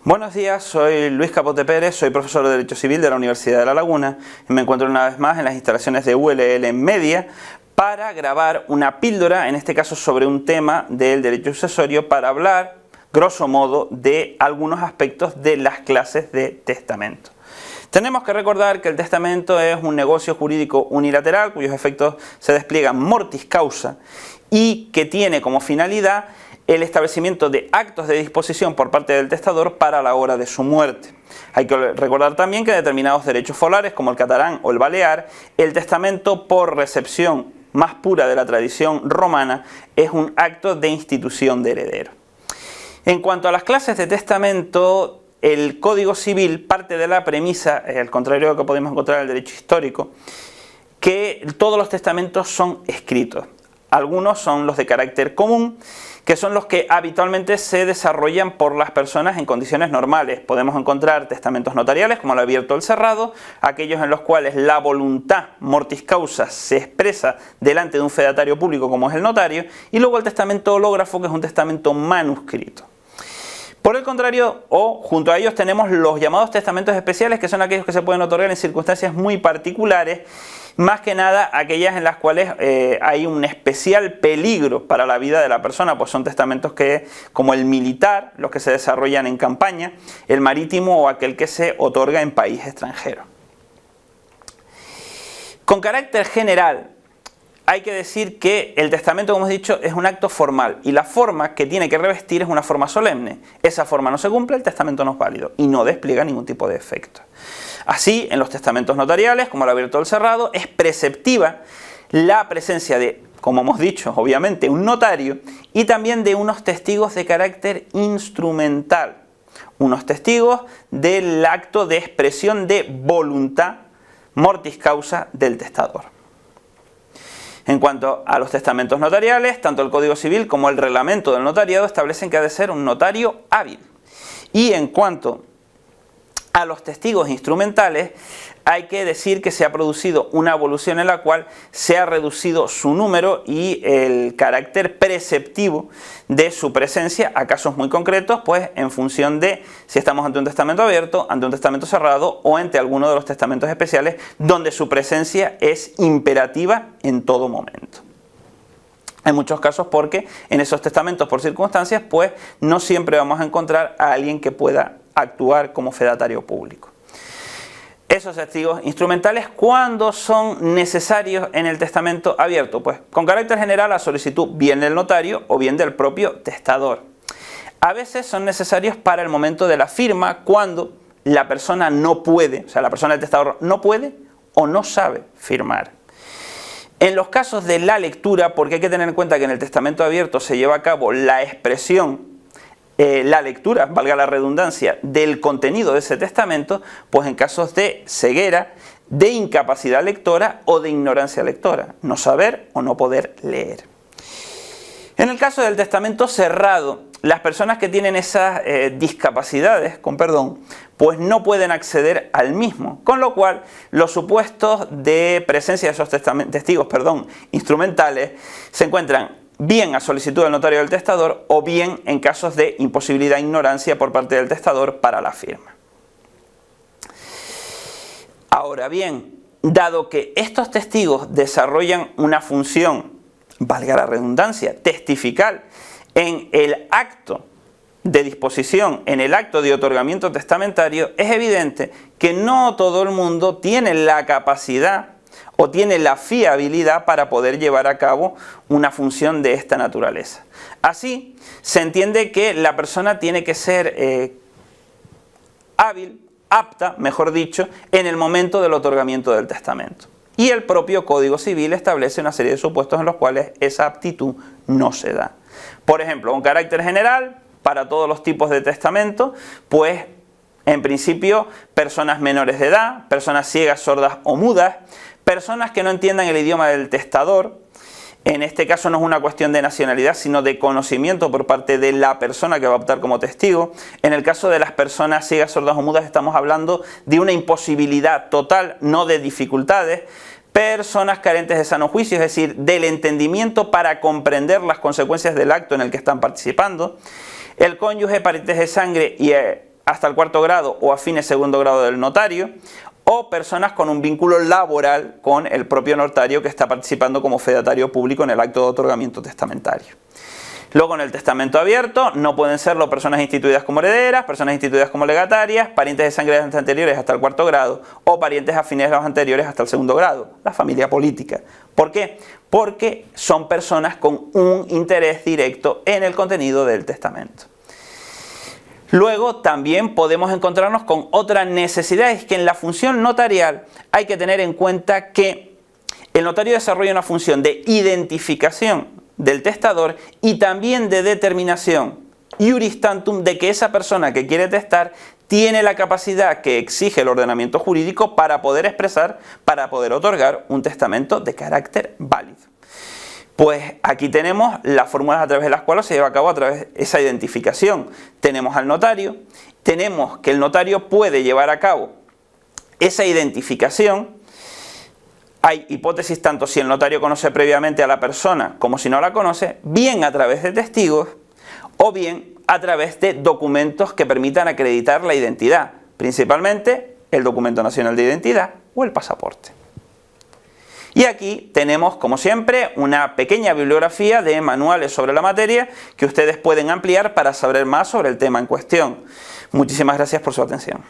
Buenos días, soy Luis Capote Pérez, soy profesor de Derecho Civil de la Universidad de La Laguna y me encuentro una vez más en las instalaciones de ULL Media para grabar una píldora, en este caso sobre un tema del derecho sucesorio, para hablar, grosso modo, de algunos aspectos de las clases de testamento. Tenemos que recordar que el testamento es un negocio jurídico unilateral cuyos efectos se despliegan mortis causa y que tiene como finalidad el establecimiento de actos de disposición por parte del testador para la hora de su muerte. Hay que recordar también que en determinados derechos folares, como el catalán o el balear, el testamento por recepción más pura de la tradición romana es un acto de institución de heredero. En cuanto a las clases de testamento, el Código Civil parte de la premisa, al contrario de lo que podemos encontrar en el derecho histórico, que todos los testamentos son escritos. Algunos son los de carácter común, que son los que habitualmente se desarrollan por las personas en condiciones normales. Podemos encontrar testamentos notariales, como el abierto o el cerrado, aquellos en los cuales la voluntad mortis causa se expresa delante de un fedatario público, como es el notario, y luego el testamento hológrafo, que es un testamento manuscrito. Por el contrario, o junto a ellos tenemos los llamados testamentos especiales, que son aquellos que se pueden otorgar en circunstancias muy particulares, más que nada aquellas en las cuales hay un especial peligro para la vida de la persona, pues son testamentos que, como el militar, los que se desarrollan en campaña, el marítimo o aquel que se otorga en país extranjero. Con carácter general, hay que decir que el testamento, como hemos dicho, es un acto formal y la forma que tiene que revestir es una forma solemne. Esa forma no se cumple, el testamento no es válido y no despliega ningún tipo de efecto. Así, en los testamentos notariales, como el abierto o el cerrado, es preceptiva la presencia de, como hemos dicho, obviamente, un notario y también de unos testigos de carácter instrumental, unos testigos del acto de expresión de voluntad mortis causa del testador. En cuanto a los testamentos notariales, tanto el Código Civil como el reglamento del notariado establecen que ha de ser un notario hábil. Y en cuanto a los testigos instrumentales, hay que decir que se ha producido una evolución en la cual se ha reducido su número y el carácter preceptivo de su presencia a casos muy concretos, pues en función de si estamos ante un testamento abierto, ante un testamento cerrado o ante alguno de los testamentos especiales donde su presencia es imperativa en todo momento. Hay muchos casos porque en esos testamentos por circunstancias, pues no siempre vamos a encontrar a alguien que pueda actuar como fedatario público. Esos testigos instrumentales, ¿cuándo son necesarios en el testamento abierto? Pues con carácter general a solicitud bien del notario o bien del propio testador. A veces son necesarios para el momento de la firma, cuando la persona no puede, o sea, la persona del testador no puede o no sabe firmar. En los casos de la lectura, porque hay que tener en cuenta que en el testamento abierto se lleva a cabo la expresión, la lectura, valga la redundancia, del contenido de ese testamento, pues en casos de ceguera, de incapacidad lectora o de ignorancia lectora, no saber o no poder leer. En el caso del testamento cerrado, las personas que tienen esas discapacidades, con perdón, pues no pueden acceder al mismo, con lo cual los supuestos de presencia de esos testigos instrumentales se encuentran bien a solicitud del notario del testador o bien en casos de imposibilidad e ignorancia por parte del testador para la firma. Ahora bien, dado que estos testigos desarrollan una función, valga la redundancia, testifical en el acto de disposición, en el acto de otorgamiento testamentario, es evidente que no todo el mundo tiene la capacidad o tiene la fiabilidad para poder llevar a cabo una función de esta naturaleza. Así, se entiende que la persona tiene que ser hábil, apta, mejor dicho, en el momento del otorgamiento del testamento. Y el propio Código Civil establece una serie de supuestos en los cuales esa aptitud no se da. Por ejemplo, con carácter general, para todos los tipos de testamento, pues en principio personas menores de edad, personas ciegas, sordas o mudas, personas que no entiendan el idioma del testador. En este caso no es una cuestión de nacionalidad, sino de conocimiento por parte de la persona que va a optar como testigo. En el caso de las personas ciegas, sordas o mudas estamos hablando de una imposibilidad total, no de dificultades. Personas carentes de sano juicio, es decir, del entendimiento para comprender las consecuencias del acto en el que están participando. El cónyuge, parientes de sangre y hasta el cuarto grado o afines segundo grado del notario, o personas con un vínculo laboral con el propio notario que está participando como fedatario público en el acto de otorgamiento testamentario. Luego, en el testamento abierto no pueden serlo personas instituidas como herederas, personas instituidas como legatarias, parientes de sangre anteriores hasta el cuarto grado o parientes afines a los anteriores hasta el segundo grado, la familia política. ¿Por qué? Porque son personas con un interés directo en el contenido del testamento. Luego también podemos encontrarnos con otra necesidad, es que en la función notarial hay que tener en cuenta que el notario desarrolla una función de identificación del testador y también de determinación iuris tantum de que esa persona que quiere testar tiene la capacidad que exige el ordenamiento jurídico para poder expresar, para poder otorgar un testamento de carácter válido. Pues aquí tenemos las fórmulas a través de las cuales se lleva a cabo a través de esa identificación. Tenemos al notario, tenemos que el notario puede llevar a cabo esa identificación. Hay hipótesis tanto si el notario conoce previamente a la persona como si no la conoce, bien a través de testigos o bien a través de documentos que permitan acreditar la identidad, principalmente el documento nacional de identidad o el pasaporte. Y aquí tenemos, como siempre, una pequeña bibliografía de manuales sobre la materia que ustedes pueden ampliar para saber más sobre el tema en cuestión. Muchísimas gracias por su atención.